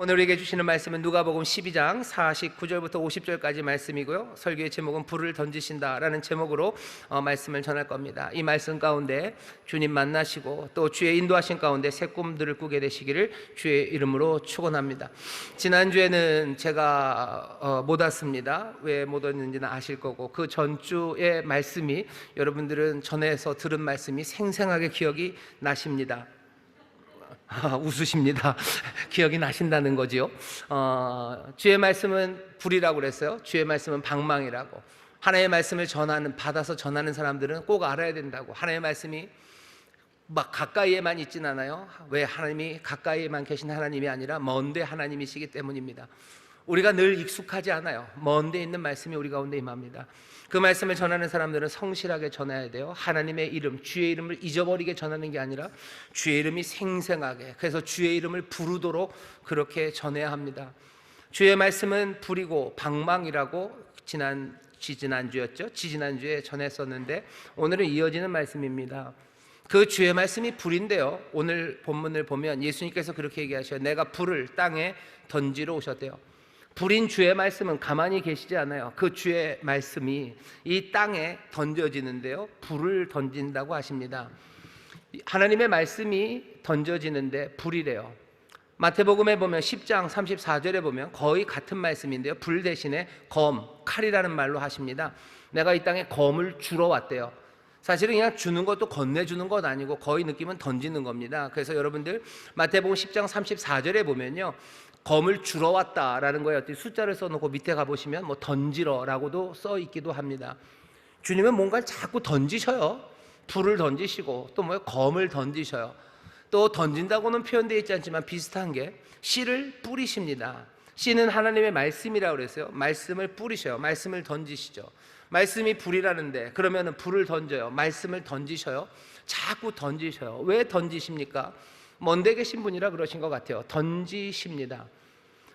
오늘 우리에게 주시는 말씀은 누가복음 12장 49절부터 50절까지 말씀이고요. 설교의 제목은 불을 던지신다라는 제목으로 말씀을 전할 겁니다. 이 말씀 가운데 주님 만나시고 또 주의 인도하신 가운데 새 꿈들을 꾸게 되시기를 주의 이름으로 축원합니다. 지난주에는 제가 못 왔습니다. 왜 못 왔는지는 아실 거고, 그 전주의 말씀이 여러분들은 전에서 들은 말씀이 생생하게 기억이 나십니다. 웃으십니다. 기억이 나신다는 거지요. 주의 말씀은 불이라고 그랬어요. 주의 말씀은 방망이라고. 하나님의 말씀을 받아서 전하는 사람들은 꼭 알아야 된다고. 하나님의 말씀이 막 가까이에만 있진 않아요. 왜? 하나님이 가까이에만 계신 하나님이 아니라 먼데 하나님이시기 때문입니다. 우리가 늘 익숙하지 않아요. 먼데 있는 말씀이 우리 가운데 임합니다. 그 말씀을 전하는 사람들은 성실하게 전해야 돼요. 하나님의 이름, 주의 이름을 잊어버리게 전하는 게 아니라 주의 이름이 생생하게, 그래서 주의 이름을 부르도록 그렇게 전해야 합니다. 주의 말씀은 불이고 방망이라고 지지난주에 전했었는데, 오늘은 이어지는 말씀입니다. 그 주의 말씀이 불인데요, 오늘 본문을 보면 예수님께서 그렇게 얘기하셔요. 내가 불을 땅에 던지러 오셨대요. 불인 주의 말씀은 가만히 계시지 않아요. 그 주의 말씀이 이 땅에 던져지는데요, 불을 던진다고 하십니다. 하나님의 말씀이 던져지는데 불이래요. 마태복음에 보면 10장 34절에 보면 거의 같은 말씀인데요, 불 대신에 검, 칼이라는 말로 하십니다. 내가 이 땅에 검을 주러 왔대요. 사실은 그냥 주는 것도 건네주는 것 아니고 거의 느낌은 던지는 겁니다. 그래서 여러분들 마태복음 10장 34절에 보면요, 검을 주러 왔다라는 거예요. 숫자를 써놓고 밑에 가보시면 뭐 던지러라고도 써 있기도 합니다. 주님은 뭔가를 자꾸 던지셔요. 불을 던지시고 또 뭐예요? 검을 던지셔요. 또 던진다고는 표현되어 있지 않지만 비슷한 게 씨를 뿌리십니다. 씨는 하나님의 말씀이라고 그랬어요. 말씀을 뿌리셔요. 말씀을 던지시죠. 말씀이 불이라는데 그러면 불을 던져요. 말씀을 던지셔요. 자꾸 던지셔요. 왜 던지십니까? 먼데 계신 분이라 그러신 것 같아요. 던지십니다.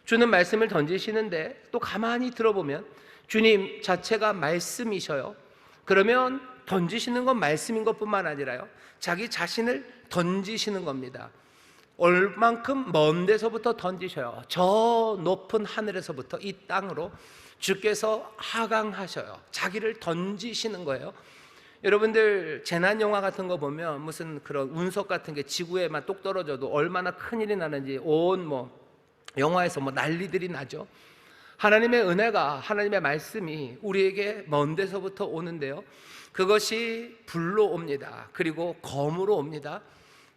주는 말씀을 던지시는데 또 가만히 들어보면 주님 자체가 말씀이셔요. 그러면 던지시는 건 말씀인 것뿐만 아니라요, 자기 자신을 던지시는 겁니다. 얼만큼 먼 데서부터 던지셔요. 저 높은 하늘에서부터 이 땅으로 주께서 하강하셔요. 자기를 던지시는 거예요. 여러분들 재난 영화 같은 거 보면 무슨 그런 운석 같은 게 지구에만 똑 떨어져도 얼마나 큰일이 나는지 온 영화에서 난리들이 나죠. 하나님의 은혜가, 하나님의 말씀이 우리에게 먼 데서부터 오는데요, 그것이 불로 옵니다. 그리고 검으로 옵니다.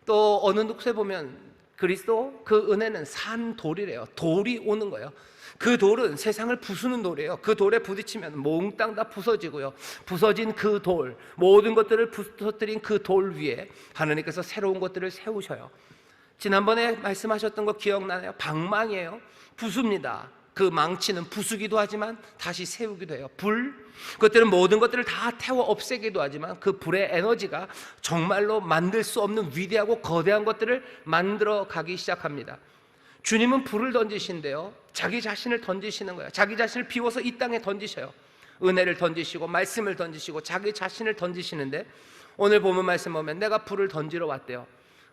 또 어느 곳에 보면 그리스도 그 은혜는 산돌이래요. 돌이 오는 거예요. 그 돌은 세상을 부수는 돌이에요. 그 돌에 부딪히면 몽땅 다 부서지고요, 부서진 그 돌, 모든 것들을 부서뜨린 그 돌 위에 하나님께서 새로운 것들을 세우셔요. 지난번에 말씀하셨던 거 기억나나요? 방망이에요. 부숩니다. 그 망치는 부수기도 하지만 다시 세우기도 해요. 불, 그것들은 모든 것들을 다 태워 없애기도 하지만 그 불의 에너지가 정말로 만들 수 없는 위대하고 거대한 것들을 만들어 가기 시작합니다. 주님은 불을 던지신데요, 자기 자신을 던지시는 거예요. 자기 자신을 비워서 이 땅에 던지셔요. 은혜를 던지시고 말씀을 던지시고 자기 자신을 던지시는데, 오늘 본문 말씀 보면 내가 불을 던지러 왔대요.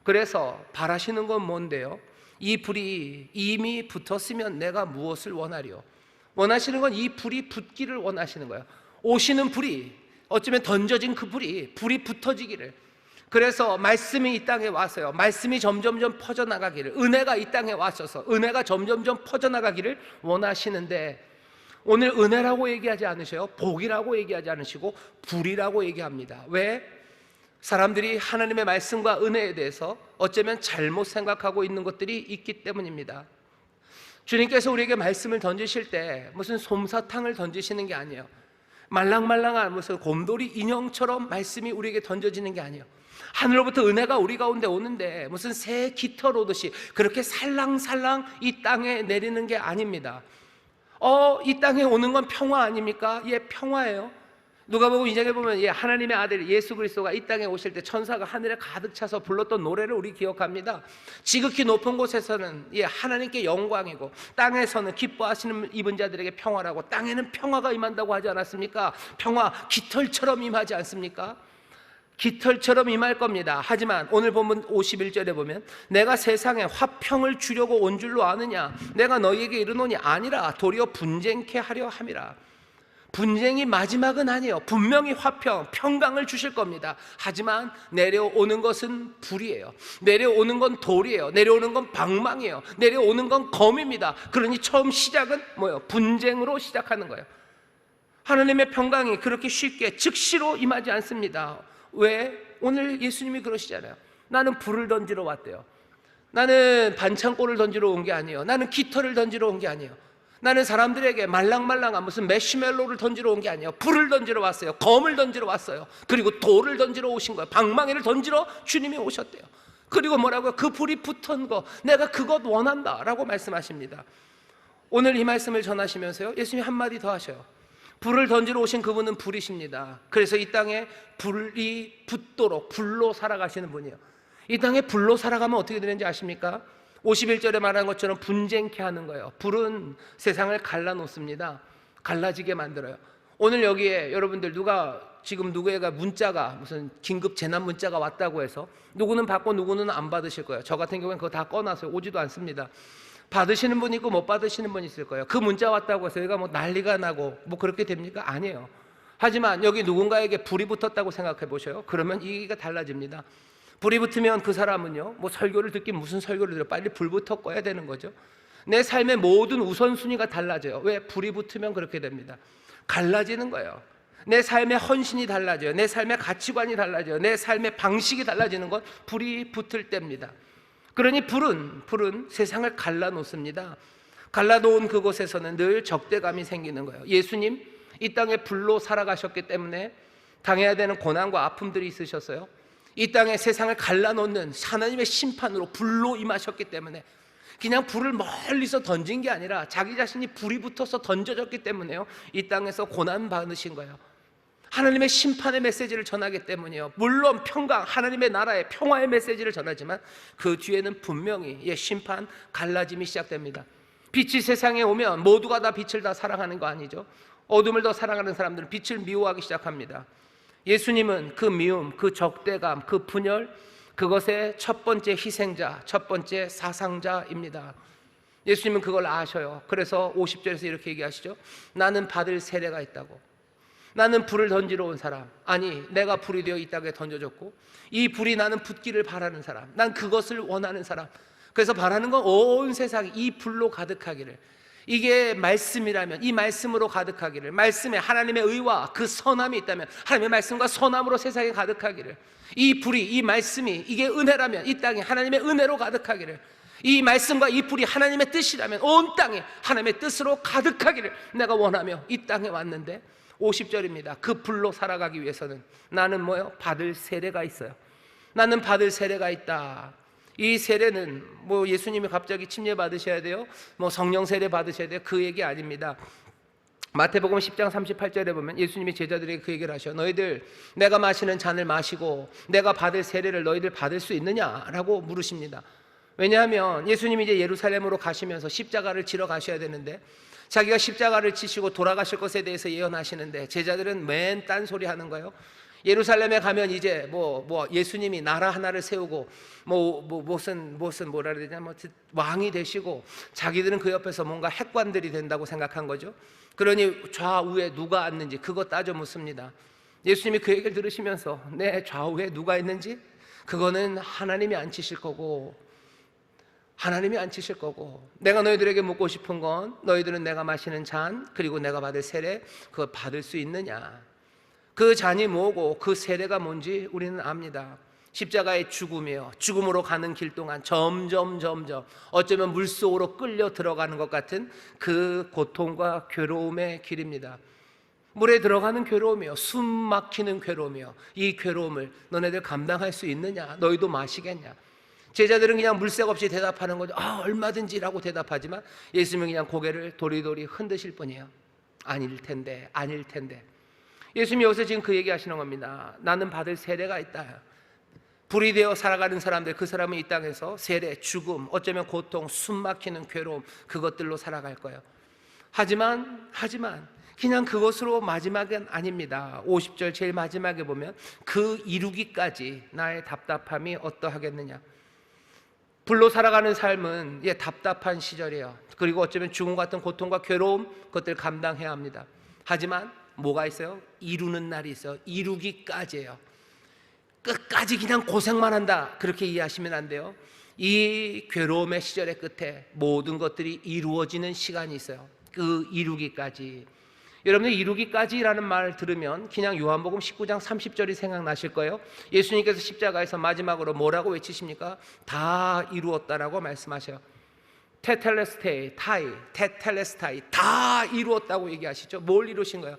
그래서 바라시는 건 뭔데요? 이 불이 이미 붙었으면 내가 무엇을 원하리요? 원하시는 건 이 불이 붙기를 원하시는 거예요. 오시는 불이, 어쩌면 던져진 그 불이 붙어지기를. 그래서 말씀이 이 땅에 와서요, 말씀이 점점점 퍼져나가기를, 은혜가 이 땅에 와셔서 은혜가 점점점 퍼져나가기를 원하시는데, 오늘 은혜라고 얘기하지 않으셔요. 복이라고 얘기하지 않으시고 불이라고 얘기합니다. 왜? 사람들이 하나님의 말씀과 은혜에 대해서 어쩌면 잘못 생각하고 있는 것들이 있기 때문입니다. 주님께서 우리에게 말씀을 던지실 때 무슨 솜사탕을 던지시는 게 아니에요. 말랑말랑한 무슨 곰돌이 인형처럼 말씀이 우리에게 던져지는 게 아니에요. 하늘로부터 은혜가 우리 가운데 오는데 무슨 새 깃털 오듯이 그렇게 살랑살랑 이 땅에 내리는 게 아닙니다. 이 땅에 오는 건 평화 아닙니까? 예, 평화예요. 누가복음 2장에 보면 하나님의 아들 예수 그리스도가 이 땅에 오실 때 천사가 하늘에 가득 차서 불렀던 노래를 우리 기억합니다. 지극히 높은 곳에서는 하나님께 영광이고 땅에서는 기뻐하시는 입은 자들에게 평화라고, 땅에는 평화가 임한다고 하지 않았습니까? 평화 깃털처럼 임하지 않습니까? 깃털처럼 임할 겁니다. 하지만 오늘 본문 51절에 보면 내가 세상에 화평을 주려고 온 줄로 아느냐, 내가 너희에게 이르노니 아니라 도리어 분쟁케 하려 함이라. 분쟁이 마지막은 아니에요. 분명히 화평, 평강을 주실 겁니다. 하지만 내려오는 것은 불이에요. 내려오는 건 돌이에요. 내려오는 건 방망이에요. 내려오는 건 검입니다. 그러니 처음 시작은 뭐예요? 분쟁으로 시작하는 거예요. 하나님의 평강이 그렇게 쉽게 즉시로 임하지 않습니다. 왜? 오늘 예수님이 그러시잖아요. 나는 불을 던지러 왔대요. 나는 반창고를 던지러 온 게 아니에요. 나는 깃털을 던지러 온 게 아니에요. 나는 사람들에게 말랑말랑한 무슨 매시멜로를 던지러 온 게 아니에요. 불을 던지러 왔어요. 검을 던지러 왔어요. 그리고 돌을 던지러 오신 거예요. 방망이를 던지러 주님이 오셨대요. 그리고 뭐라고요? 그 불이 붙은 거 내가 그것 원한다 라고 말씀하십니다. 오늘 이 말씀을 전하시면서요, 예수님이 한마디 더 하셔요. 불을 던지러 오신 그분은 불이십니다. 그래서 이 땅에 불이 붙도록 불로 살아가시는 분이에요. 이 땅에 불로 살아가면 어떻게 되는지 아십니까? 51절에 말한 것처럼 분쟁케 하는 거예요. 불은 세상을 갈라놓습니다. 갈라지게 만들어요. 오늘 여기에 여러분들 지금 누구에게 문자가 무슨 긴급 재난 문자가 왔다고 해서 누구는 받고 누구는 안 받으실 거예요. 저 같은 경우는 그거 다 꺼놔서 오지도 않습니다. 받으시는 분이 있고 못 받으시는 분이 있을 거예요. 그 문자 왔다고 해서 얘가 뭐 난리가 나고 뭐 그렇게 됩니까? 아니에요. 하지만 여기 누군가에게 불이 붙었다고 생각해 보셔요. 그러면 이게 달라집니다. 불이 붙으면 그 사람은요, 뭐 설교를 듣긴 무슨 설교를 들어, 빨리 불부터 꺼야 되는 거죠. 내 삶의 모든 우선순위가 달라져요. 왜? 불이 붙으면 그렇게 됩니다. 갈라지는 거예요. 내 삶의 헌신이 달라져요. 내 삶의 가치관이 달라져요. 내 삶의 방식이 달라지는 건 불이 붙을 때입니다. 그러니 불은 세상을 갈라놓습니다. 갈라놓은 그곳에서는 늘 적대감이 생기는 거예요. 예수님 이 땅에 불로 살아가셨기 때문에 당해야 되는 고난과 아픔들이 있으셨어요. 이 땅에 세상을 갈라놓는 하나님의 심판으로 불로 임하셨기 때문에 그냥 불을 멀리서 던진 게 아니라 자기 자신이 불이 붙어서 던져졌기 때문에요, 이 땅에서 고난 받으신 거예요. 하나님의 심판의 메시지를 전하기 때문이에요. 물론 평강, 하나님의 나라의 평화의 메시지를 전하지만 그 뒤에는 분명히 심판, 갈라짐이 시작됩니다. 빛이 세상에 오면 모두가 다 빛을 다 사랑하는 거 아니죠. 어둠을 더 사랑하는 사람들은 빛을 미워하기 시작합니다. 예수님은 그 미움, 그 적대감, 그 분열, 그것의 첫 번째 희생자, 첫 번째 사상자입니다. 예수님은 그걸 아셔요. 그래서 50절에서 이렇게 얘기하시죠. 나는 받을 세례가 있다고. 나는 불을 던지러 온 사람, 아니 내가 불이 되어 이 땅에 던져졌고 이 불이 나는 붙기를 바라는 사람, 난 그것을 원하는 사람. 그래서 바라는 건 온 세상이 이 불로 가득하기를, 이게 말씀이라면 이 말씀으로 가득하기를, 말씀에 하나님의 의와 그 선함이 있다면 하나님의 말씀과 선함으로 세상에 가득하기를, 이 불이, 이 말씀이 이게 은혜라면 이 땅이 하나님의 은혜로 가득하기를, 이 말씀과 이 불이 하나님의 뜻이라면 온 땅이 하나님의 뜻으로 가득하기를 내가 원하며 이 땅에 왔는데, 50절입니다. 그 불로 살아가기 위해서는 나는 뭐요? 받을 세례가 있어요. 나는 받을 세례가 있다. 이 세례는 뭐 예수님이 갑자기 침례 받으셔야 돼요, 뭐 성령 세례 받으셔야 돼요, 그 얘기 아닙니다. 마태복음 10장 38절에 보면 예수님이 제자들에게 그 얘기를 하셔. 너희들 내가 마시는 잔을 마시고 내가 받을 세례를 너희들 받을 수 있느냐라고 물으십니다. 왜냐하면 예수님이 이제 예루살렘으로 가시면서 십자가를 지러 가셔야 되는데, 자기가 십자가를 지시고 돌아가실 것에 대해서 예언하시는데 제자들은 맨 딴소리 하는 거예요. 예루살렘에 가면 이제 뭐 예수님이 나라 하나를 세우고 무슨 뭐라 그래야 되냐, 왕이 되시고 자기들은 그 옆에서 뭔가 핵관들이 된다고 생각한 거죠. 그러니 좌우에 누가 앉는지 그거 따져 묻습니다. 예수님이 그 얘기를 들으시면서 내 좌우에 누가 있는지 그거는 하나님이 앉히실 거고, 하나님이 앉히실 거고, 내가 너희들에게 묻고 싶은 건 너희들은 내가 마시는 잔 그리고 내가 받을 세례 그거 받을 수 있느냐. 그 잔이 뭐고 그 세례가 뭔지 우리는 압니다. 십자가의 죽음이요, 죽음으로 가는 길 동안 점점 어쩌면 물속으로 끌려 들어가는 것 같은 그 고통과 괴로움의 길입니다. 물에 들어가는 괴로움이요, 숨 막히는 괴로움이요, 이 괴로움을 너네들 감당할 수 있느냐, 너희도 마시겠냐. 제자들은 그냥 물색 없이 대답하는 거죠. 얼마든지라고 대답하지만 예수님은 그냥 고개를 도리도리 흔드실 뿐이에요. 아닐 텐데. 예수님이 여기서 지금 그 얘기 하시는 겁니다. 나는 받을 세례가 있다. 불이 되어 살아가는 사람들, 그 사람은 이 땅에서 세례, 죽음, 어쩌면 고통, 숨 막히는 괴로움, 그것들로 살아갈 거예요. 하지만 그냥 그것으로 마지막은 아닙니다. 50절 제일 마지막에 보면 그 이루기까지 나의 답답함이 어떠하겠느냐. 불로 살아가는 삶은 답답한 시절이에요. 그리고 어쩌면 죽음 같은 고통과 괴로움, 그것들 감당해야 합니다. 하지만 뭐가 있어요? 이루는 날이 있어요. 이루기까지예요. 끝까지 그냥 고생만 한다, 그렇게 이해하시면 안 돼요. 이 괴로움의 시절의 끝에 모든 것들이 이루어지는 시간이 있어요. 그 이루기까지. 여러분들 이루기까지라는 말을 들으면 그냥 요한복음 19장 30절이 생각나실 거예요. 예수님께서 십자가에서 마지막으로 뭐라고 외치십니까? 다 이루었다라고 말씀하셔요. 테텔레스타이, 다 이루었다고 얘기하시죠. 뭘 이루신 거예요?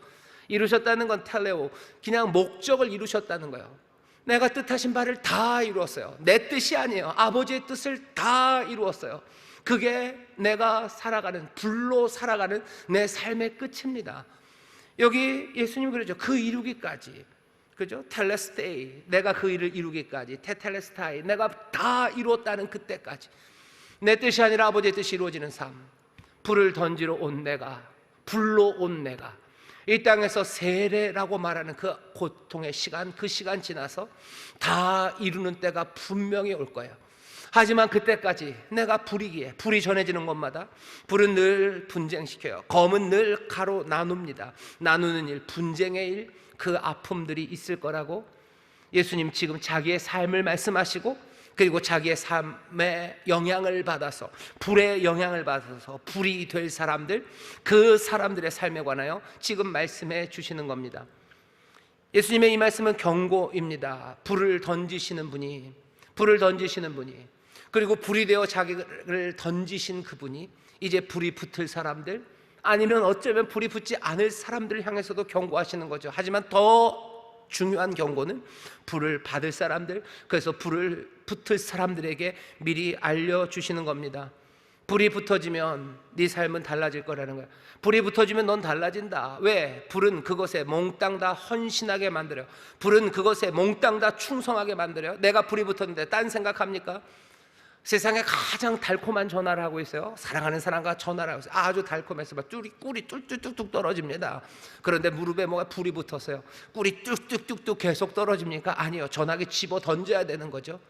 이루셨다는 건 텔레오, 그냥 목적을 이루셨다는 거예요. 내가 뜻하신 바를 다 이루었어요. 내 뜻이 아니에요. 아버지의 뜻을 다 이루었어요. 그게 내가 살아가는, 불로 살아가는 내 삶의 끝입니다. 여기 예수님 그러죠. 그 이루기까지, 그죠? 텔레스테이, 내가 그 일을 이루기까지. 테텔레스타이, 내가 다 이루었다는 그때까지. 내 뜻이 아니라 아버지의 뜻이 이루어지는 삶. 불을 던지러 온 내가, 불로 온 내가 이 땅에서 세례라고 말하는 그 고통의 시간, 그 시간 지나서 다 이루는 때가 분명히 올 거예요. 하지만 그때까지 내가 불이기에, 불이 전해지는 곳마다 불은 늘 분쟁시켜요. 검은 늘 가로 나눕니다. 나누는 일, 분쟁의 일, 그 아픔들이 있을 거라고 예수님 지금 자기의 삶을 말씀하시고, 그리고 자기의 삶의 영향을 받아서, 불의 영향을 받아서 불이 될 사람들, 그 사람들의 삶에 관하여 지금 말씀해 주시는 겁니다. 예수님의 이 말씀은 경고입니다. 불을 던지시는 분이, 그리고 불이 되어 자기를 던지신 그분이 이제 불이 붙을 사람들, 아니면 어쩌면 불이 붙지 않을 사람들을 향해서도 경고하시는 거죠. 하지만 더 중요한 경고는 불을 받을 사람들, 그래서 불을 붙을 사람들에게 미리 알려주시는 겁니다. 불이 붙어지면 네 삶은 달라질 거라는 거야. 불이 붙어지면 넌 달라진다. 왜? 불은 그것에 몽땅 다 헌신하게 만들어요. 불은 그것에 몽땅 다 충성하게 만들어요. 내가 불이 붙었는데 딴 생각합니까? 세상에 가장 달콤한 전화를 하고 있어요. 사랑하는 사람과 전화를 하고 있어요. 아주 달콤해서 막 꿀이 뚝뚝뚝 떨어집니다. 그런데 무릎에 뭐가 불이 붙었어요. 꿀이 뚝뚝뚝뚝 계속 떨어집니까? 아니요. 전화기 집어 던져야 되는 거죠.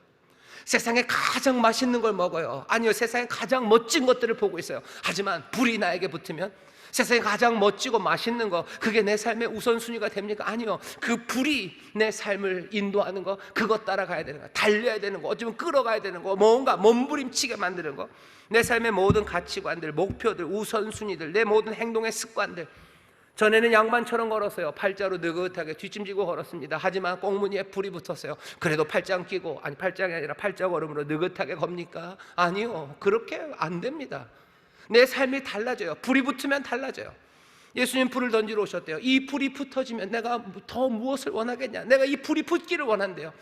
세상에 가장 맛있는 걸 먹어요. 아니요. 세상에 가장 멋진 것들을 보고 있어요. 하지만 불이 나에게 붙으면 세상에 가장 멋지고 맛있는 거, 그게 내 삶의 우선순위가 됩니까? 아니요. 그 불이 내 삶을 인도하는 거, 그것 따라가야 되는 거, 달려야 되는 거, 어쩌면 끌어가야 되는 거, 뭔가 몸부림치게 만드는 거, 내 삶의 모든 가치관들, 목표들, 우선순위들, 내 모든 행동의 습관들. 전에는 양반처럼 걸었어요. 팔자로 느긋하게 뒷짐지고 걸었습니다. 하지만 꽁무니에 불이 붙었어요. 그래도 팔짱 끼고, 아니 팔짱이 아니라 팔자 걸음으로 느긋하게 겁니까? 아니요. 그렇게 안 됩니다. 내 삶이 달라져요. 불이 붙으면 달라져요. 예수님 불을 던지러 오셨대요. 이 불이 붙어지면 내가 더 무엇을 원하겠냐? 내가 이 불이 붙기를 원한대요.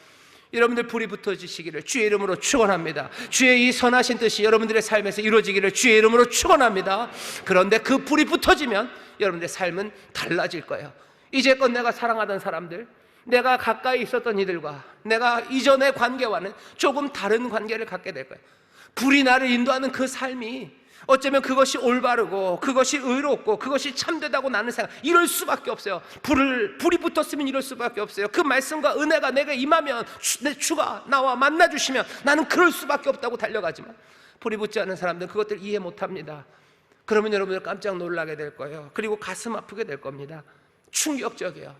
여러분들 불이 붙어지시기를 주의 이름으로 축원합니다. 주의 이 선하신 뜻이 여러분들의 삶에서 이루어지기를 주의 이름으로 축원합니다. 그런데 그 불이 붙어지면 여러분들의 삶은 달라질 거예요. 이제껏 내가 사랑하던 사람들, 내가 가까이 있었던 이들과 내가 이전의 관계와는 조금 다른 관계를 갖게 될 거예요. 불이 나를 인도하는 그 삶이 어쩌면 그것이 올바르고 그것이 의롭고 그것이 참되다고 나는 생각, 이럴 수밖에 없어요. 불이 붙었으면 이럴 수밖에 없어요. 그 말씀과 은혜가 내게 임하면, 내 주가 나와 만나주시면 나는 그럴 수밖에 없다고 달려가지만, 불이 붙지 않은 사람들은 그것들 이해 못합니다. 그러면 여러분들 깜짝 놀라게 될 거예요. 그리고 가슴 아프게 될 겁니다. 충격적이에요.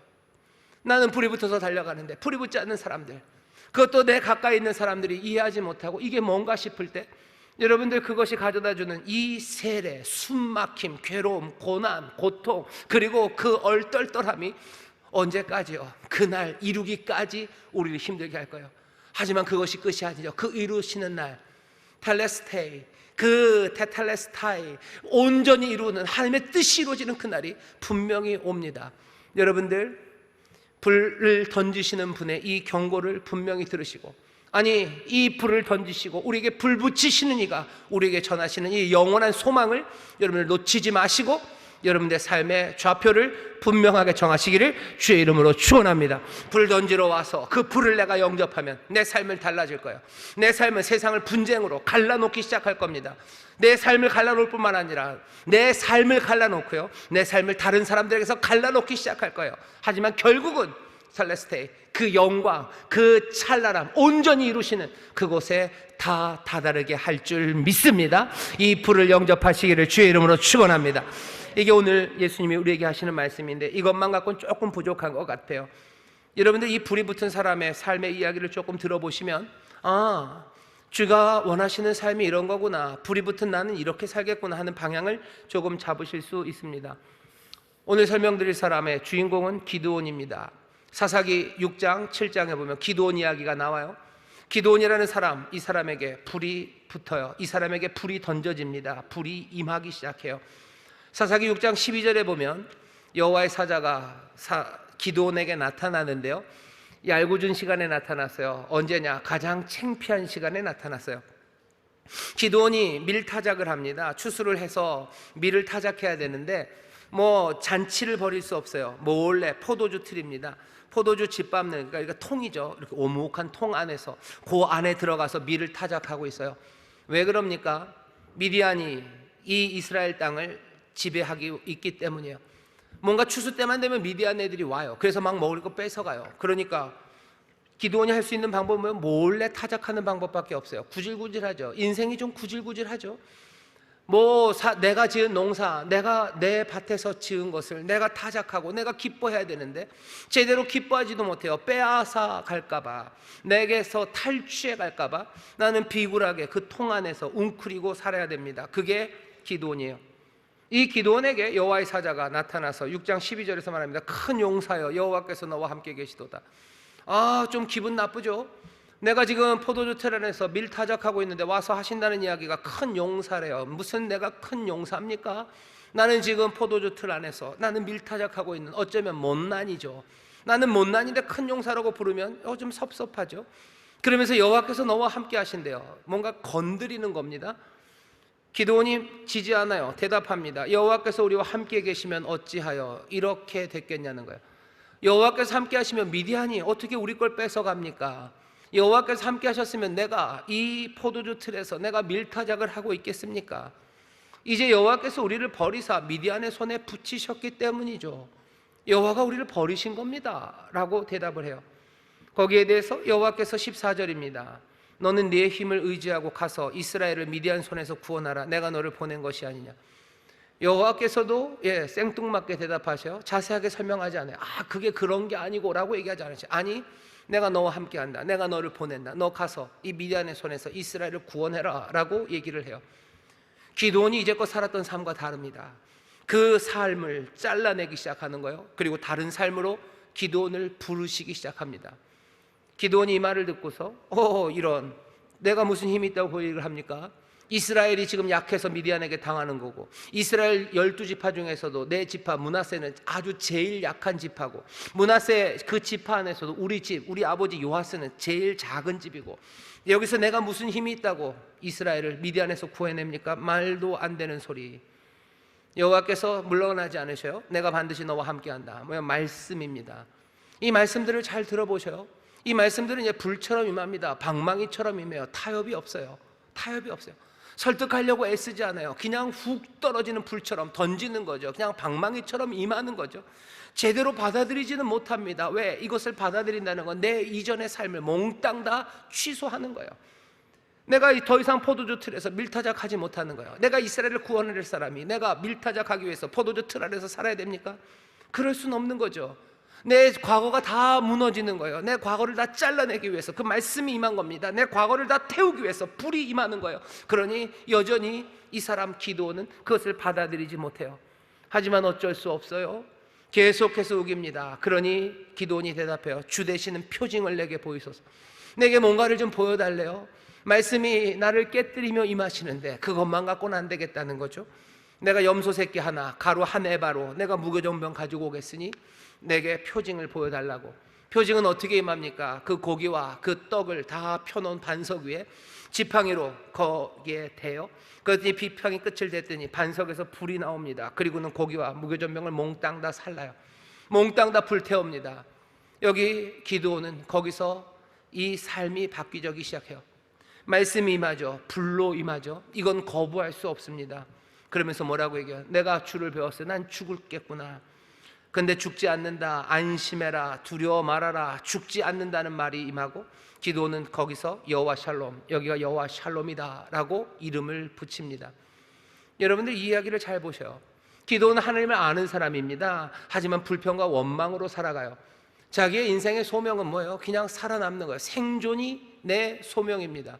나는 불이 붙어서 달려가는데 불이 붙지 않는 사람들, 그것도 내 가까이 있는 사람들이 이해하지 못하고 이게 뭔가 싶을 때, 여러분들 그것이 가져다주는 이 세례, 숨막힘, 괴로움, 고난, 고통, 그리고 그 얼떨떨함이 언제까지요? 그날 이루기까지 우리를 힘들게 할 거예요. 하지만 그것이 끝이 아니죠. 그 이루시는 날, 텔레스테이, 그 테텔레스타이, 온전히 이루는 하나님의 뜻이 이루어지는 그날이 분명히 옵니다. 여러분들 불을 던지시는 분의 이 경고를 분명히 들으시고, 아니 이 불을 던지시고 우리에게 불 붙이시는 이가 우리에게 전하시는 이 영원한 소망을 여러분들 놓치지 마시고 여러분들의 삶의 좌표를 분명하게 정하시기를 주의 이름으로 축원합니다. 불 던지러 와서 그 불을 내가 영접하면 내 삶을 달라질 거예요. 내 삶은 세상을 분쟁으로 갈라놓기 시작할 겁니다. 내 삶을 갈라놓을 뿐만 아니라 내 삶을 갈라놓고요, 내 삶을 다른 사람들에게서 갈라놓기 시작할 거예요. 하지만 결국은 셀레스테이, 그 영광, 그 찬란함 온전히 이루시는 그곳에 다 다다르게 할 줄 믿습니다. 이 불을 영접하시기를 주의 이름으로 축원합니다. 이게 오늘 예수님이 우리에게 하시는 말씀인데 이것만 갖고는 조금 부족한 것 같아요. 여러분들 이 불이 붙은 사람의 삶의 이야기를 조금 들어보시면 주가 원하시는 삶이 이런 거구나, 불이 붙은 나는 이렇게 살겠구나 하는 방향을 조금 잡으실 수 있습니다. 오늘 설명드릴 사람의 주인공은 기드온입니다. 사사기 6장 7장에 보면 기드온 이야기가 나와요. 기드온이라는 사람, 이 사람에게 불이 붙어요. 이 사람에게 불이 던져집니다. 불이 임하기 시작해요. 사사기 6장 12절에 보면 여호와의 사자가 기드온에게 나타나는데요, 얄궂은 시간에 나타났어요. 언제냐? 가장 창피한 시간에 나타났어요. 기드온이 밀 타작을 합니다. 추수를 해서 밀을 타작해야 되는데 잔치를 벌일 수 없어요. 몰래 포도주 틀입니다. 포도주 짓밟는, 그러니까 통이죠. 이렇게 오목한 통 안에서 그 안에 들어가서 밀을 타작하고 있어요. 왜 그럽니까? 미디안이 이 이스라엘 땅을 지배하기 있기 때문이에요. 뭔가 추수 때만 되면 미디안 애들이 와요. 그래서 막 먹을 거 뺏어가요. 그러니까 기드온이 할 수 있는 방법은 몰래 타작하는 방법밖에 없어요. 구질구질하죠. 인생이 좀 구질구질하죠. 내가 지은 농사, 내가 내 밭에서 지은 것을 내가 타작하고 내가 기뻐해야 되는데 제대로 기뻐하지도 못해요. 빼앗아 갈까봐, 내게서 탈취해 갈까봐 나는 비굴하게 그 통 안에서 웅크리고 살아야 됩니다. 그게 기드온이에요. 이 기드온에게 여호와의 사자가 나타나서 6장 12절에서 말합니다. 큰 용사여, 여호와께서 너와 함께 계시도다. 좀 기분 나쁘죠? 내가 지금 포도주 틀 안에서 밀 타작하고 있는데 와서 하신다는 이야기가 큰 용사래요. 무슨 내가 큰 용사입니까? 나는 지금 포도주 틀 안에서 나는 밀 타작하고 있는, 어쩌면 못난이죠. 나는 못난인데 큰 용사라고 부르면 좀 섭섭하죠. 그러면서 여호와께서 너와 함께 하신대요. 뭔가 건드리는 겁니다. 기드온이 지지 않아요. 대답합니다. 여호와께서 우리와 함께 계시면 어찌하여 이렇게 됐겠냐는 거예요. 여호와께서 함께 하시면 미디안이 어떻게 우리 걸 뺏어갑니까? 여호와께서 함께 하셨으면 내가 이 포도주 틀에서 내가 밀타작을 하고 있겠습니까? 이제 여호와께서 우리를 버리사 미디안의 손에 붙이셨기 때문이죠. 여호와가 우리를 버리신 겁니다 라고 대답을 해요. 거기에 대해서 여호와께서 14절입니다. 너는 네 힘을 의지하고 가서 이스라엘을 미디안 손에서 구원하라. 내가 너를 보낸 것이 아니냐. 여호와께서도 생뚱맞게 대답하셔요. 자세하게 설명하지 않아요. 그게 그런 게 아니고 라고 얘기하지 않으셔요. 아니, 내가 너와 함께 한다. 내가 너를 보낸다. 너 가서 이 미디안의 손에서 이스라엘을 구원해라 라고 얘기를 해요. 기드온이 이제껏 살았던 삶과 다릅니다. 그 삶을 잘라내기 시작하는 거예요. 그리고 다른 삶으로 기드온을 부르시기 시작합니다. 기드온이 이 말을 듣고서 이런, 내가 무슨 힘이 있다고 그 얘기를 합니까? 이스라엘이 지금 약해서 미디안에게 당하는 거고, 이스라엘 12지파 중에서도 내 지파 므낫세는 아주 제일 약한 지파고, 므낫세 그 지파 안에서도 우리 집, 우리 아버지 요아스는 제일 작은 집이고, 여기서 내가 무슨 힘이 있다고 이스라엘을 미디안에서 구해냅니까? 말도 안 되는 소리. 여호와께서 물러나지 않으셔요. 내가 반드시 너와 함께한다. 말씀입니다. 이 말씀들을 잘 들어보셔요. 이 말씀들은 이제 불처럼 임합니다. 방망이처럼 임해요. 타협이 없어요. 타협이 없어요. 설득하려고 애쓰지 않아요. 그냥 훅 떨어지는 불처럼 던지는 거죠. 그냥 방망이처럼 임하는 거죠. 제대로 받아들이지는 못합니다. 왜? 이것을 받아들인다는 건 내 이전의 삶을 몽땅 다 취소하는 거예요. 내가 더 이상 포도주 틀에서 밀타작하지 못하는 거예요. 내가 이스라엘을 구원할 사람이 내가 밀타작하기 위해서 포도주 틀 안에서 살아야 됩니까? 그럴 수는 없는 거죠. 내 과거가 다 무너지는 거예요. 내 과거를 다 잘라내기 위해서 그 말씀이 임한 겁니다. 내 과거를 다 태우기 위해서 불이 임하는 거예요. 그러니 여전히 이 사람 기드온은 그것을 받아들이지 못해요. 하지만 어쩔 수 없어요. 계속해서 우깁니다. 그러니 기드온이 대답해요. 주 되시는 표징을 내게 보이소서. 내게 뭔가를 좀 보여달래요. 말씀이 나를 깨뜨리며 임하시는데 그것만 갖고는 안 되겠다는 거죠. 내가 염소 새끼 하나, 가루 한 에바로 내가 무교정병 가지고 오겠으니 내게 표징을 보여달라고. 표징은 어떻게 임합니까? 그 고기와 그 떡을 다 펴놓은 반석 위에 지팡이로 거기에 대요. 그랬더니 비평이 끝을 댔더니 반석에서 불이 나옵니다. 그리고는 고기와 무교전병을 몽땅 다 살라요. 몽땅 다 불태웁니다. 여기 기드온은 거기서 이 삶이 바뀌기 시작해요. 말씀이 임하죠. 불로 임하죠. 이건 거부할 수 없습니다. 그러면서 뭐라고 얘기해요? 내가 주를 배웠어요. 난 죽을겠구나. 근데 죽지 않는다. 안심해라. 두려워 말아라. 죽지 않는다는 말이 임하고 기드온은 거기서 여호와 샬롬, 여기가 여호와 샬롬이다 라고 이름을 붙입니다. 여러분들 이 이야기를 잘 보셔요. 기드온은 하나님을 아는 사람입니다. 하지만 불평과 원망으로 살아가요. 자기의 인생의 소명은 뭐예요? 그냥 살아남는 거예요. 생존이 내 소명입니다.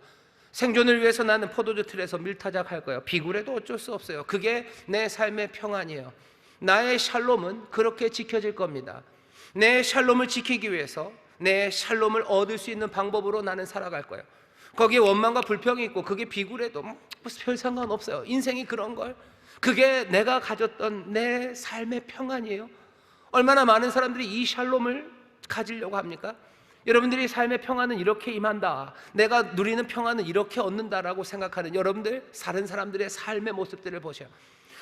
생존을 위해서 나는 포도주 틀에서 밀타작할 거예요. 비굴해도 어쩔 수 없어요. 그게 내 삶의 평안이에요. 나의 샬롬은 그렇게 지켜질 겁니다. 내 샬롬을 지키기 위해서 내 샬롬을 얻을 수 있는 방법으로 나는 살아갈 거예요. 거기에 원망과 불평이 있고 그게 비굴해도 별 상관없어요. 인생이 그런 걸. 그게 내가 가졌던 내 삶의 평안이에요. 얼마나 많은 사람들이 이 샬롬을 가지려고 합니까? 여러분들이 삶의 평안은 이렇게 임한다, 내가 누리는 평안은 이렇게 얻는다라고 생각하는 여러분들, 다른 사람들의 삶의 모습들을 보세요.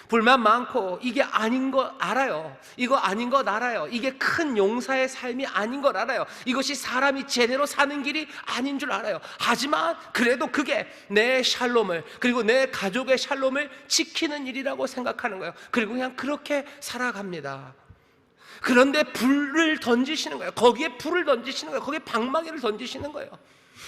불만 많고 이게 아닌 거 알아요. 이거 아닌 거 알아요. 이게 큰 용사의 삶이 아닌 걸 알아요. 이것이 사람이 제대로 사는 길이 아닌 줄 알아요. 하지만 그래도 그게 내 샬롬을, 그리고 내 가족의 샬롬을 지키는 일이라고 생각하는 거예요. 그리고 그냥 그렇게 살아갑니다. 그런데 불을 던지시는 거예요. 거기에 불을 던지시는 거예요. 거기에 방망이를 던지시는 거예요.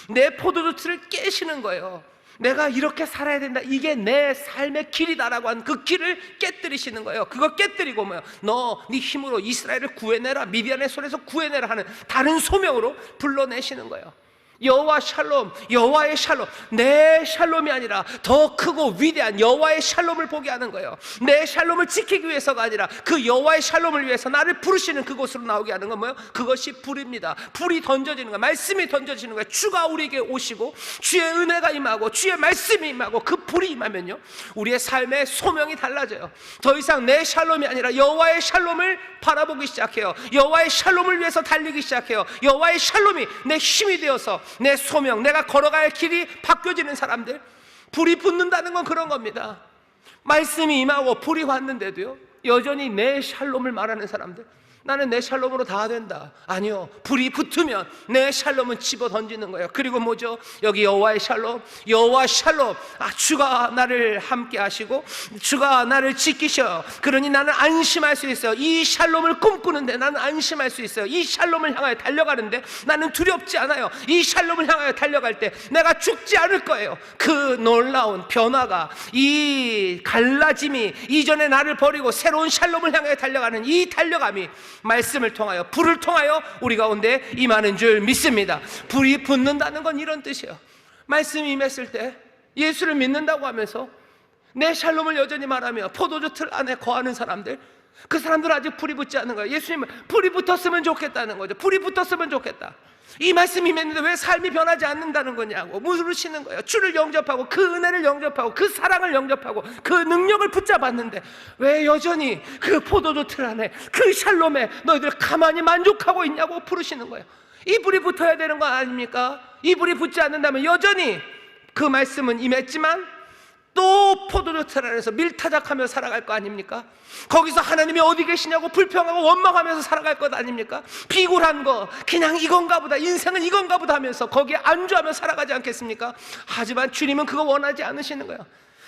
내 포도주 틀을 깨시는 거예요. 내가 이렇게 살아야 된다, 이게 내 삶의 길이다라고 한 그 길을 깨뜨리시는 거예요. 그거 깨뜨리고 뭐예요? 너 네 힘으로 이스라엘을 구해내라, 미디안의 손에서 구해내라 하는 다른 소명으로 불러내시는 거예요. 여호와 샬롬, 여호와의 샬롬, 내 샬롬이 아니라 더 크고 위대한 여호와의 샬롬을 보게 하는 거예요. 내 샬롬을 지키기 위해서가 아니라 그 여호와의 샬롬을 위해서 나를 부르시는 그곳으로 나오게 하는 건 뭐예요? 그것이 불입니다. 불이 던져지는 거예요. 말씀이 던져지는 거예요. 주가 우리에게 오시고 주의 은혜가 임하고 주의 말씀이 임하고 그 불이 임하면요, 우리의 삶의 소명이 달라져요. 더 이상 내 샬롬이 아니라 여호와의 샬롬을 바라보기 시작해요. 여호와의 샬롬을 위해서 달리기 시작해요. 여호와의 샬롬이 내 힘이 되어서 내 소명, 내가 걸어갈 길이 바뀌어지는 사람들. 불이 붙는다는 건 그런 겁니다. 말씀이 임하고 불이 왔는데도요, 여전히 내 샬롬을 말하는 사람들. 나는 내 샬롬으로 다 된다. 아니요, 불이 붙으면 내 샬롬은 집어 던지는 거예요. 그리고 뭐죠? 여기 여호와의 샬롬, 여호와 샬롬. 주가 나를 함께 하시고 주가 나를 지키셔. 그러니 나는 안심할 수 있어요. 이 샬롬을 꿈꾸는데 나는 안심할 수 있어요. 이 샬롬을 향하여 달려가는데 나는 두렵지 않아요. 이 샬롬을 향하여 달려갈 때 내가 죽지 않을 거예요. 그 놀라운 변화가, 이 갈라짐이, 이전에 나를 버리고 새로운 샬롬을 향하여 달려가는 이 달려감이 말씀을 통하여, 불을 통하여 우리 가운데 임하는 줄 믿습니다. 불이 붙는다는 건 이런 뜻이에요. 말씀이 임했을 때 예수를 믿는다고 하면서 내 샬롬을 여전히 말하며 포도주 틀 안에 거하는 사람들, 그 사람들은 아직 불이 붙지 않는 거예요. 예수님은 불이 붙었으면 좋겠다는 거죠. 불이 붙었으면 좋겠다. 이 말씀이 임했는데 왜 삶이 변하지 않는다는 거냐고 물으시는 거예요. 주를 영접하고 그 은혜를 영접하고 그 사랑을 영접하고 그 능력을 붙잡았는데 왜 여전히 그 포도주 틀 안에 그 샬롬에 너희들 가만히 만족하고 있냐고 부르시는 거예요. 이 불이 붙어야 되는 거 아닙니까? 이 불이 붙지 않는다면 여전히 그 말씀은 임했지만 또 포도주 틀 안에서 밀타작하며 살아갈 거 아닙니까? 거기서 하나님이 어디 계시냐고 불평하고 원망하면서 살아갈 것 아닙니까? 비굴한 거, 그냥 이건가 보다, 인생은 이건가 보다 하면서 거기에 안주하며 살아가지 않겠습니까? 하지만 주님은 그거 원하지 않으시는 거예요.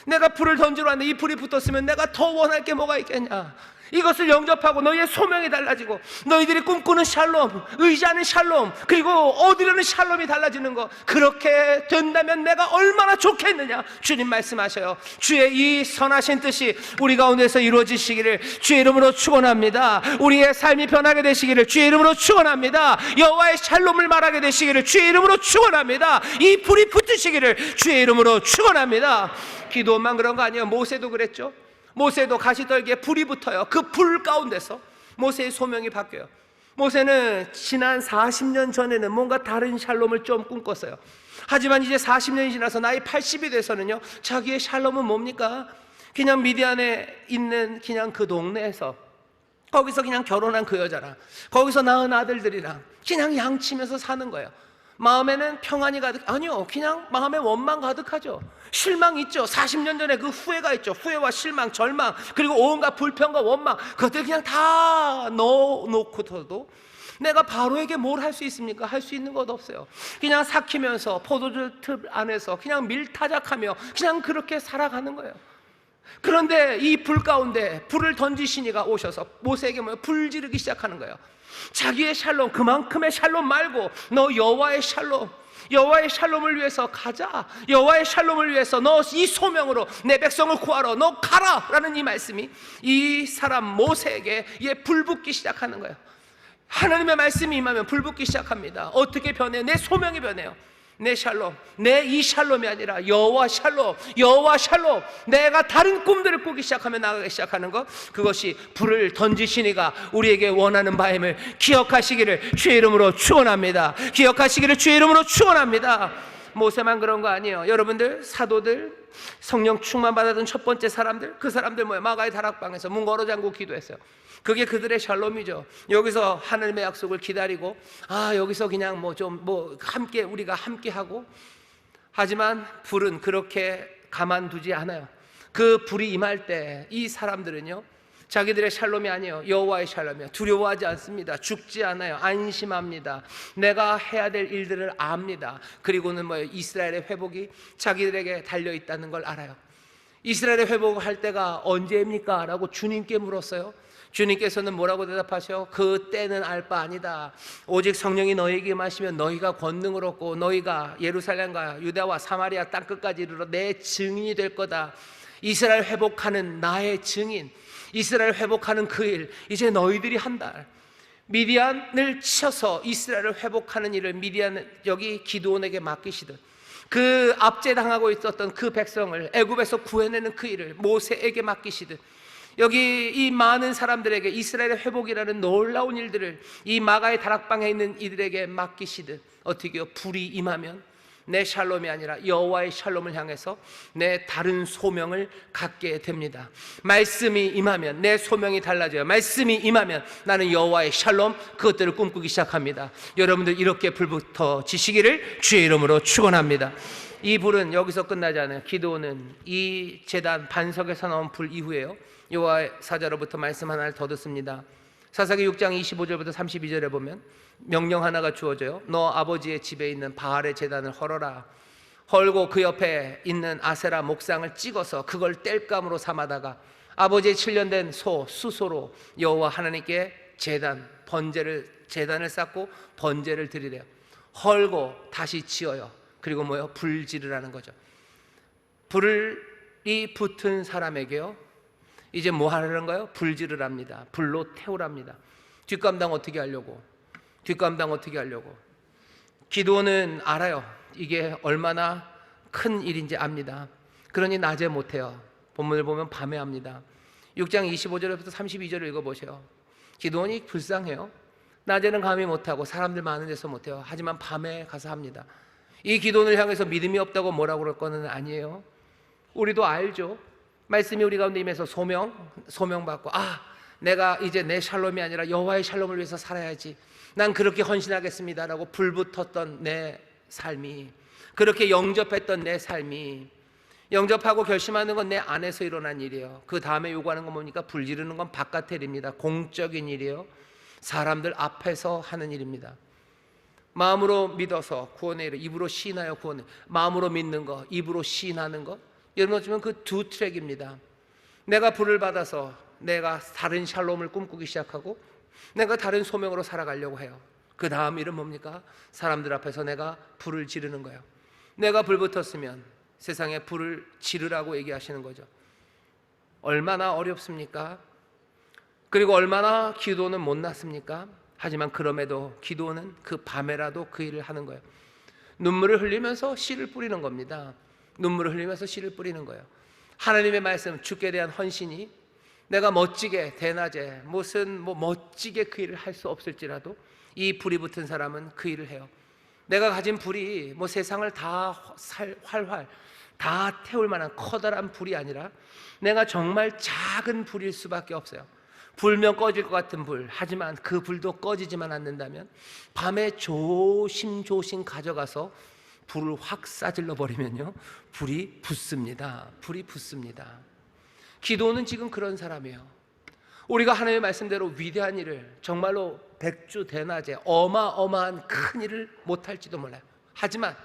내가 불을 던지러 왔는데 이 불이 붙었으면 내가 더 원할 게 뭐가 있겠냐? 이것을 영접하고 너희의 소명이 달라지고 너희들이 꿈꾸는 샬롬, 의지하는 샬롬, 그리고 얻으려는 샬롬이 달라지는 거, 그렇게 된다면 내가 얼마나 좋겠느냐. 주님 말씀하셔요. 주의 이 선하신 뜻이 우리 가운데서 이루어지시기를 주의 이름으로 축원합니다. 우리의 삶이 변하게 되시기를 주의 이름으로 축원합니다. 여호와의 샬롬을 말하게 되시기를 주의 이름으로 축원합니다. 이 불이 붙으시기를 주의 이름으로 축원합니다. 기도만 그런 거 아니에요. 모세도 그랬죠. 모세도 가시떨기에 불이 붙어요. 그 불 가운데서 모세의 소명이 바뀌어요. 모세는 지난 40년 전에는 뭔가 다른 샬롬을 좀 꿈꿨어요. 하지만 이제 40년이 지나서 나이 80이 돼서는요, 자기의 샬롬은 뭡니까? 그냥 미디안에 있는 그냥 그 동네에서 거기서 그냥 결혼한 그 여자랑 거기서 낳은 아들들이랑 그냥 양치면서 사는 거예요. 마음에는 평안이 가득, 아니요, 그냥 마음에 원망 가득하죠. 실망 있죠. 40년 전에 그 후회가 있죠. 후회와 실망, 절망, 그리고 온갖 불평과 원망, 그것들 그냥 다 넣어놓고서도 내가 바로에게 뭘 할 수 있습니까? 할 수 있는 것 없어요. 그냥 삭히면서 포도주 틀 안에서 그냥 밀타작하며 그냥 그렇게 살아가는 거예요. 그런데 이 불 가운데 불을 던지시니가 오셔서 모세에게 불 지르기 시작하는 거예요. 자기의 샬롬, 그만큼의 샬롬 말고 너 여호와의 샬롬, 여호와의 샬롬을 위해서 가자. 여호와의 샬롬을 위해서 너 이 소명으로 내 백성을 구하러 너 가라 라는 이 말씀이 이 사람 모세에게 불 붙기 시작하는 거예요. 하나님의 말씀이 임하면 불 붙기 시작합니다. 어떻게 변해요? 내 소명이 변해요. 내 샬롬, 내 이 샬롬이 아니라 여호와 샬롬, 여호와 샬롬. 내가 다른 꿈들을 꾸기 시작하면 나가기 시작하는 것, 그것이 불을 던지시니가 우리에게 원하는 바임을 기억하시기를 주의 이름으로 축원합니다. 기억하시기를 주의 이름으로 축원합니다. 모세만 그런 거 아니에요. 여러분들, 사도들, 성령 충만 받았던 첫 번째 사람들, 그 사람들 뭐예요? 마가의 다락방에서 문 걸어 잠그고 기도했어요. 그게 그들의 샬롬이죠. 여기서 하나님의 약속을 기다리고, 여기서 그냥 함께 우리가 함께 하고. 하지만 불은 그렇게 가만두지 않아요. 그 불이 임할 때 이 사람들은요, 자기들의 샬롬이 아니에요. 여호와의 샬롬이에요. 두려워하지 않습니다. 죽지 않아요. 안심합니다. 내가 해야 될 일들을 압니다. 그리고는 이스라엘의 회복이 자기들에게 달려 있다는 걸 알아요. 이스라엘의 회복할 때가 언제입니까? 라고 주님께 물었어요. 주님께서는 뭐라고 대답하셔? 그 때는 알 바 아니다. 오직 성령이 너희에게 임하시면 너희가 권능을 얻고 너희가 예루살렘과 유다와 사마리아 땅끝까지 이르러 내 증인이 될 거다. 이스라엘 회복하는 나의 증인, 이스라엘 회복하는 그 일, 이제 너희들이 한다. 미디안을 쳐서 이스라엘을 회복하는 일을 미디안, 여기 기드온에게 맡기시듯, 그 압제당하고 있었던 그 백성을 애굽에서 구해내는 그 일을 모세에게 맡기시듯, 여기 이 많은 사람들에게 이스라엘의 회복이라는 놀라운 일들을 이 마가의 다락방에 있는 이들에게 맡기시듯, 어떻게요? 불이 임하면 내 샬롬이 아니라 여호와의 샬롬을 향해서 내 다른 소명을 갖게 됩니다. 말씀이 임하면 내 소명이 달라져요. 말씀이 임하면 나는 여호와의 샬롬, 그것들을 꿈꾸기 시작합니다. 여러분들 이렇게 불부터 지시기를 주의 이름으로 축원합니다. 이 불은 여기서 끝나지 않아요. 기도는 이 제단 반석에서 나온 불 이후에요, 여호와의 사자로부터 말씀 하나를 더 듣습니다. 사사기 6장 25절부터 32절에 보면 명령 하나가 주어져요. 너 아버지의 집에 있는 바알의 제단을 헐어라. 헐고 그 옆에 있는 아세라 목상을 찍어서 그걸 땔감으로 삼아다가 아버지의 7년 된 소 수소로 여호와 하나님께 제단을 쌓고 번제를 드리래요. 헐고 다시 지어요. 그리고 불 지르라는 거죠. 불이 붙은 사람에게요, 이제 뭐 하라는 거예요? 불 지르랍니다. 불로 태우랍니다. 뒷감당 어떻게 하려고? 기도는 알아요. 이게 얼마나 큰 일인지 압니다. 그러니 낮에 못해요. 본문을 보면 밤에 합니다. 6장 25절부터 32절을 읽어보세요. 기도원이 불쌍해요. 낮에는 감히 못하고 사람들 많은 데서 못해요. 하지만 밤에 가서 합니다. 이 기도원을 향해서 믿음이 없다고 뭐라고 그럴 거는 아니에요. 우리도 알죠. 말씀이 우리 가운데 임해서 소명받고, 내가 이제 내 샬롬이 아니라 여호와의 샬롬을 위해서 살아야지, 난 그렇게 헌신하겠습니다 라고 불붙었던 내 삶이, 그렇게 영접했던 내 삶이, 영접하고 결심하는 건 내 안에서 일어난 일이에요. 그 다음에 요구하는 건 뭡니까? 불 지르는 건 바깥의 일입니다. 공적인 일이에요. 사람들 앞에서 하는 일입니다. 마음으로 믿어서 구원의 일을, 입으로 시인하여 구원의, 마음으로 믿는 거, 입으로 시인하는 거, 여러분 보면 그 두 트랙입니다. 내가 불을 받아서 내가 다른 샬롬을 꿈꾸기 시작하고 내가 다른 소명으로 살아가려고 해요. 그 다음 일은 뭡니까? 사람들 앞에서 내가 불을 지르는 거예요. 내가 불 붙었으면 세상에 불을 지르라고 얘기하시는 거죠. 얼마나 어렵습니까? 그리고 얼마나 기도는 못났습니까? 하지만 그럼에도 기도는 그 밤에라도 그 일을 하는 거예요. 눈물을 흘리면서 씨를 뿌리는 겁니다. 눈물을 흘리면서 씨를 뿌리는 거예요. 하나님의 말씀, 주께 대한 헌신이 내가 멋지게 대낮에 무슨 멋지게 그 일을 할 수 없을지라도 이 불이 붙은 사람은 그 일을 해요. 내가 가진 불이 세상을 다 활활 다 태울 만한 커다란 불이 아니라 내가 정말 작은 불일 수밖에 없어요. 불면 꺼질 것 같은 불, 하지만 그 불도 꺼지지만 않는다면 밤에 조심조심 가져가서 불을 확 싸질러 버리면요, 불이 붙습니다. 불이 붙습니다. 기도는 지금 그런 사람이에요. 우리가 하나님의 말씀대로 위대한 일을, 정말로 백주대낮에 어마어마한 큰 일을 못할지도 몰라요. 하지만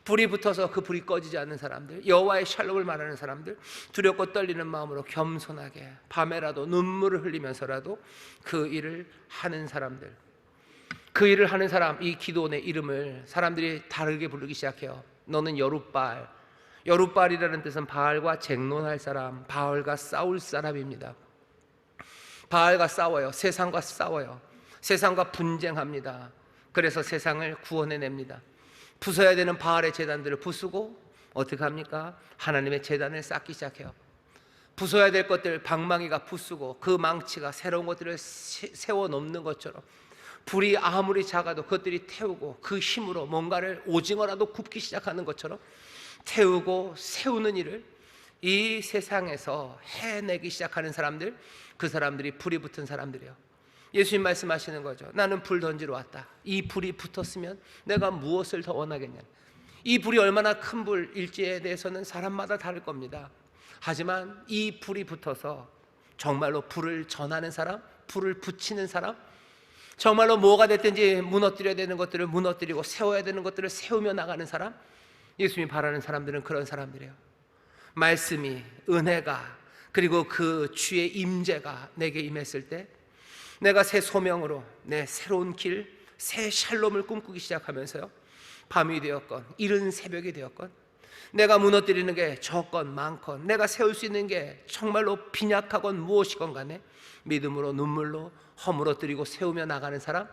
불이 붙어서 그 불이 꺼지지 않는 사람들, 여호와의 샬롬을 말하는 사람들, 두렵고 떨리는 마음으로 겸손하게 밤에라도 눈물을 흘리면서라도 그 일을 하는 사람들, 그 일을 하는 사람, 이 기도원의 이름을 사람들이 다르게 부르기 시작해요. 너는 여룻바알. 여룻바알이라는 뜻은 바알과 쟁론할 사람, 바알과 싸울 사람입니다. 바알과 싸워요. 세상과 싸워요. 세상과 분쟁합니다. 그래서 세상을 구원해냅니다. 부숴야 되는 바알의 제단들을 부수고 어떻게 합니까? 하나님의 제단을 쌓기 시작해요. 부숴야 될 것들 방망이가 부수고 그 망치가 새로운 것들을 세워 놓는 것처럼 불이 아무리 작아도 그것들이 태우고 그 힘으로 뭔가를 오징어라도 굽기 시작하는 것처럼 태우고 세우는 일을 이 세상에서 해내기 시작하는 사람들, 그 사람들이 불이 붙은 사람들이에요. 예수님 말씀하시는 거죠. 나는 불 던지러 왔다. 이 불이 붙었으면 내가 무엇을 더 원하겠냐. 이 불이 얼마나 큰 불일지에 대해서는 사람마다 다를 겁니다. 하지만 이 불이 붙어서 정말로 불을 전하는 사람, 불을 붙이는 사람, 정말로 뭐가 됐든지 무너뜨려야 되는 것들을 무너뜨리고 세워야 되는 것들을 세우며 나가는 사람, 예수님이 바라는 사람들은 그런 사람들이에요. 말씀이, 은혜가, 그리고 그 주의 임재가 내게 임했을 때 내가 새 소명으로 내 새로운 길, 새 샬롬을 꿈꾸기 시작하면서요, 밤이 되었건 이른 새벽이 되었건 내가 무너뜨리는 게 적건 많건 내가 세울 수 있는 게 정말로 빈약하건 무엇이건 간에 믿음으로 눈물로 허물어뜨리고 세우며 나가는 사람,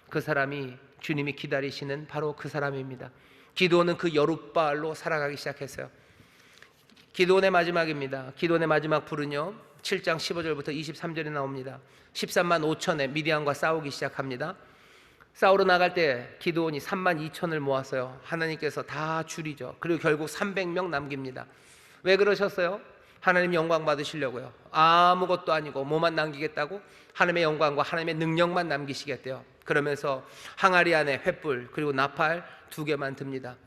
그 사람이 주님이 기다리시는 바로 그 사람입니다. 기도는 그 여룻바알로 살아가기 시작했어요. 기도원의 마지막입니다. 기도원의 마지막 불은요, 7장 15절부터 23절에 나옵니다. 13만 5천에 미디안과 싸우기 시작합니다. 싸우러 나갈 때 기도원이 3만 2천을 모았어요. 하나님께서 다 줄이죠. 그리고 결국 300명 남깁니다. 왜 그러셨어요? 하나님 영광 받으시려고요. 아무것도 아니고 뭐만 남기겠다고? 하나님의 영광과 하나님의 능력만 남기시겠대요. 그러면서 항아리 안에 횃불 그리고 나팔 2개만 듭니다.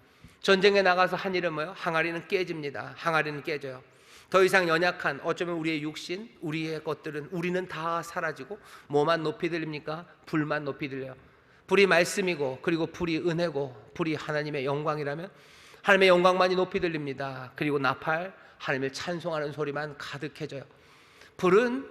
전쟁에 나가서 한 일은 뭐예요? 항아리는 깨집니다. 항아리는 깨져요. 더 이상 연약한, 어쩌면 우리의 육신, 우리의 것들은, 우리는 다 사라지고 뭐만 높이 들립니까? 불만 높이 들려요. 불이 말씀이고 그리고 불이 은혜고 불이 하나님의 영광이라면 하나님의 영광만이 높이 들립니다. 그리고 나팔, 하나님을 찬송하는 소리만 가득해져요. 불은,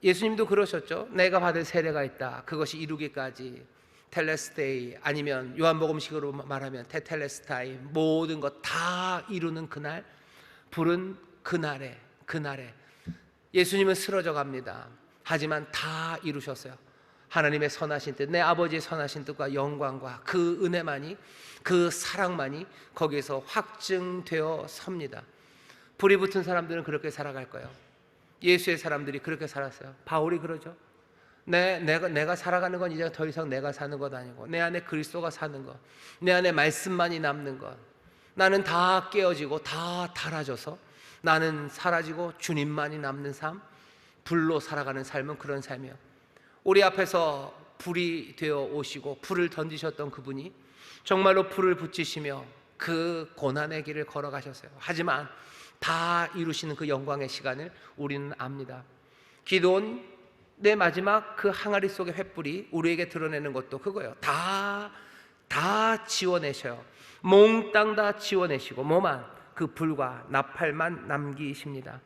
예수님도 그러셨죠. 내가 받을 세례가 있다. 그것이 이루기까지, 텔레스테이, 아니면 요한복음식으로 말하면 테텔레스타이, 모든 것 다 이루는 그날, 불은 그날에 예수님은 쓰러져 갑니다. 하지만 다 이루셨어요. 하나님의 선하신 뜻, 내 아버지의 선하신 뜻과 영광과 그 은혜만이, 그 사랑만이 거기에서 확증되어 섭니다. 불이 붙은 사람들은 그렇게 살아갈 거예요. 예수의 사람들이 그렇게 살았어요. 바울이 그러죠. 내가 살아가는 건 이제 더 이상 내가 사는 것 아니고 내 안에 그리스도가 사는 것, 내 안에 말씀만이 남는 것, 나는 다 깨어지고 다 닳아져서 나는 사라지고 주님만이 남는 삶, 불로 살아가는 삶은 그런 삶이에요. 우리 앞에서 불이 되어 오시고 불을 던지셨던 그분이 정말로 불을 붙이시며 그 고난의 길을 걸어가셨어요. 하지만 다 이루시는 그 영광의 시간을 우리는 압니다. 기도원 내 마지막 그 항아리 속의 횃불이 우리에게 드러내는 것도 그거예요. 다 지워내셔요. 몽땅 다 지워내시고 뭐만, 그 불과 나팔만 남기십니다.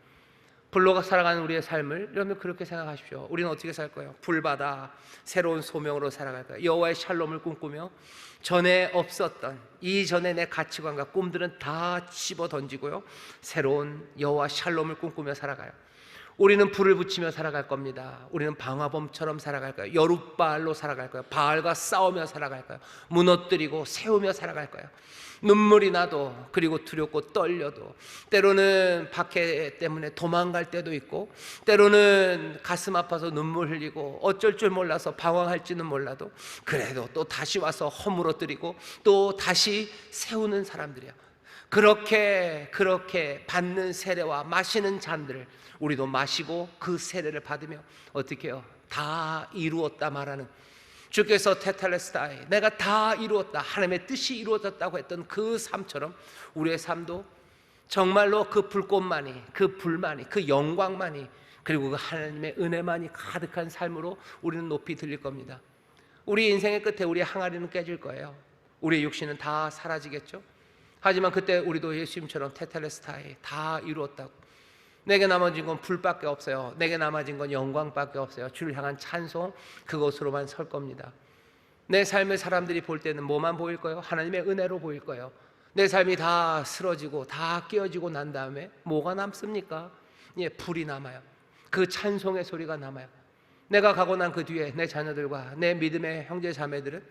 불로 살아가는 우리의 삶을 여러분 그렇게 생각하십시오. 우리는 어떻게 살 거예요? 불받아 새로운 소명으로 살아갈 거예요. 여호와의 샬롬을 꿈꾸며 전에 없었던, 이전에 내 가치관과 꿈들은 다 집어 던지고요, 새로운 여호와 샬롬을 꿈꾸며 살아가요. 우리는 불을 붙이며 살아갈 겁니다. 우리는 방화범처럼 살아갈 거예요. 여룻바알로 살아갈 거예요. 바알과 싸우며 살아갈 거예요. 무너뜨리고 세우며 살아갈 거예요. 눈물이 나도, 그리고 두렵고 떨려도, 때로는 박해 때문에 도망갈 때도 있고, 때로는 가슴 아파서 눈물 흘리고 어쩔 줄 몰라서 방황할지는 몰라도 그래도 또 다시 와서 허물어뜨리고 또 다시 세우는 사람들이야. 그렇게 받는 세례와 마시는 잔들을 우리도 마시고 그 세례를 받으며 어떻게 해요? 다 이루었다 말하는, 주께서 테텔레스타이, 내가 다 이루었다, 하나님의 뜻이 이루어졌다고 했던 그 삶처럼 우리의 삶도 정말로 그 불꽃만이, 그 불만이, 그 영광만이, 그리고 그 하나님의 은혜만이 가득한 삶으로 우리는 높이 들릴 겁니다. 우리 인생의 끝에 우리의 항아리는 깨질 거예요. 우리의 육신은 다 사라지겠죠. 하지만 그때 우리도 예수님처럼 테텔레스타이, 다 이루었다고, 내게 남아진 건 불밖에 없어요, 내게 남아진 건 영광밖에 없어요, 주를 향한 찬송, 그것으로만 설 겁니다. 내 삶을 사람들이 볼 때는 뭐만 보일 거예요? 하나님의 은혜로 보일 거예요. 내 삶이 다 쓰러지고 다 깨어지고 난 다음에 뭐가 남습니까? 예, 불이 남아요. 그 찬송의 소리가 남아요. 내가 가고 난 그 뒤에 내 자녀들과 내 믿음의 형제 자매들은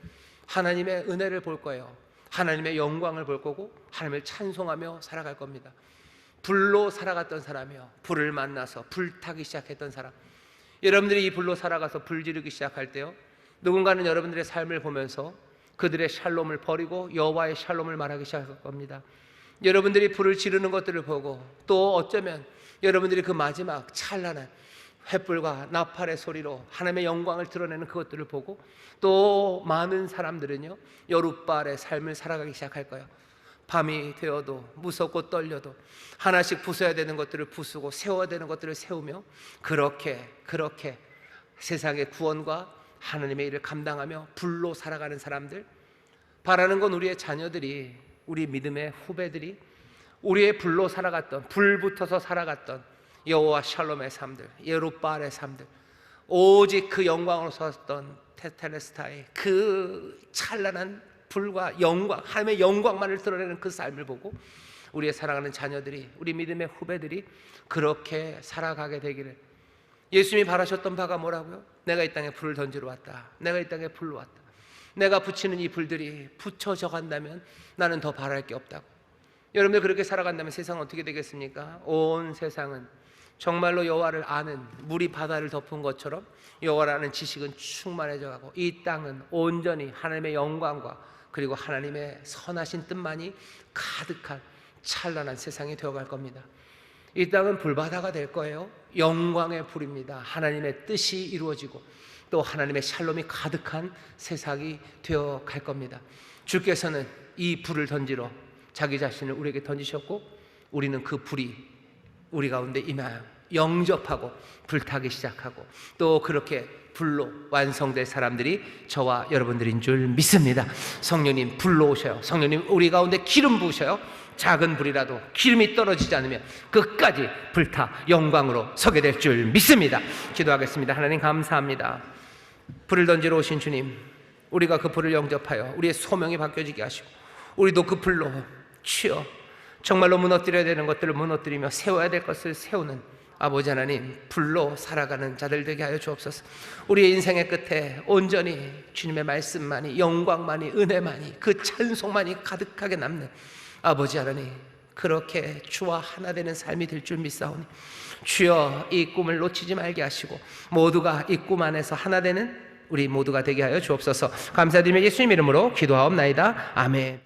하나님의 은혜를 볼 거예요. 하나님의 영광을 볼 거고 하나님을 찬송하며 살아갈 겁니다. 불로 살아갔던 사람이요, 불을 만나서 불타기 시작했던 사람, 여러분들이 이 불로 살아가서 불 지르기 시작할 때요, 누군가는 여러분들의 삶을 보면서 그들의 샬롬을 버리고 여호와의 샬롬을 말하기 시작할 겁니다. 여러분들이 불을 지르는 것들을 보고, 또 어쩌면 여러분들이 그 마지막 찬란한 횃불과 나팔의 소리로 하나님의 영광을 드러내는 그것들을 보고, 또 많은 사람들은요, 여룻발의 삶을 살아가기 시작할 거예요. 밤이 되어도 무섭고 떨려도 하나씩 부숴야 되는 것들을 부수고 세워야 되는 것들을 세우며, 그렇게 세상의 구원과 하나님의 일을 감당하며 불로 살아가는 사람들, 바라는 건 우리의 자녀들이, 우리 믿음의 후배들이 우리의 불로 살아갔던, 불 붙어서 살아갔던 여호와 샬롬의 삶들, 예룻바알의 삶들, 오직 그 영광으로 섰던 테텔레스타의 그 찬란한 불과 영광, 하나님의 영광만을 드러내는 그 삶을 보고 우리의 사랑하는 자녀들이, 우리 믿음의 후배들이 그렇게 살아가게 되기를. 예수님이 바라셨던 바가 뭐라고요? 내가 이 땅에 불을 던지러 왔다, 내가 이 땅에 불로 왔다, 내가 붙이는 이 불들이 붙여져 간다면 나는 더 바랄 게 없다고. 여러분들 그렇게 살아간다면 세상은 어떻게 되겠습니까? 온 세상은 정말로 여호와를 아는 물이 바다를 덮은 것처럼 여호와를 아는 지식은 충만해져 가고, 이 땅은 온전히 하나님의 영광과 그리고 하나님의 선하신 뜻만이 가득한 찬란한 세상이 되어갈 겁니다. 이 땅은 불바다가 될 거예요. 영광의 불입니다. 하나님의 뜻이 이루어지고 또 하나님의 샬롬이 가득한 세상이 되어갈 겁니다. 주께서는 이 불을 던지러 자기 자신을 우리에게 던지셨고, 우리는 그 불이 우리 가운데 임하여 영접하고 불타기 시작하고, 또 그렇게 불로 완성될 사람들이 저와 여러분들인 줄 믿습니다. 성령님 불러 오셔요. 성령님 우리 가운데 기름 부으셔요. 작은 불이라도 기름이 떨어지지 않으면 끝까지 불타 영광으로 서게 될 줄 믿습니다. 기도하겠습니다. 하나님 감사합니다. 불을 던지러 오신 주님, 우리가 그 불을 영접하여 우리의 소명이 바뀌어지게 하시고, 우리도 그 불로 치어 정말로 무너뜨려야 되는 것들을 무너뜨리며 세워야 될 것을 세우는 아버지 하나님, 불로 살아가는 자들 되게 하여 주옵소서. 우리의 인생의 끝에 온전히 주님의 말씀만이, 영광만이, 은혜만이, 그 찬송만이 가득하게 남는 아버지 하나님, 그렇게 주와 하나 되는 삶이 될 줄 믿사오니 주여 이 꿈을 놓치지 말게 하시고 모두가 이 꿈 안에서 하나 되는 우리 모두가 되게 하여 주옵소서. 감사드리며 예수님 이름으로 기도하옵나이다. 아멘.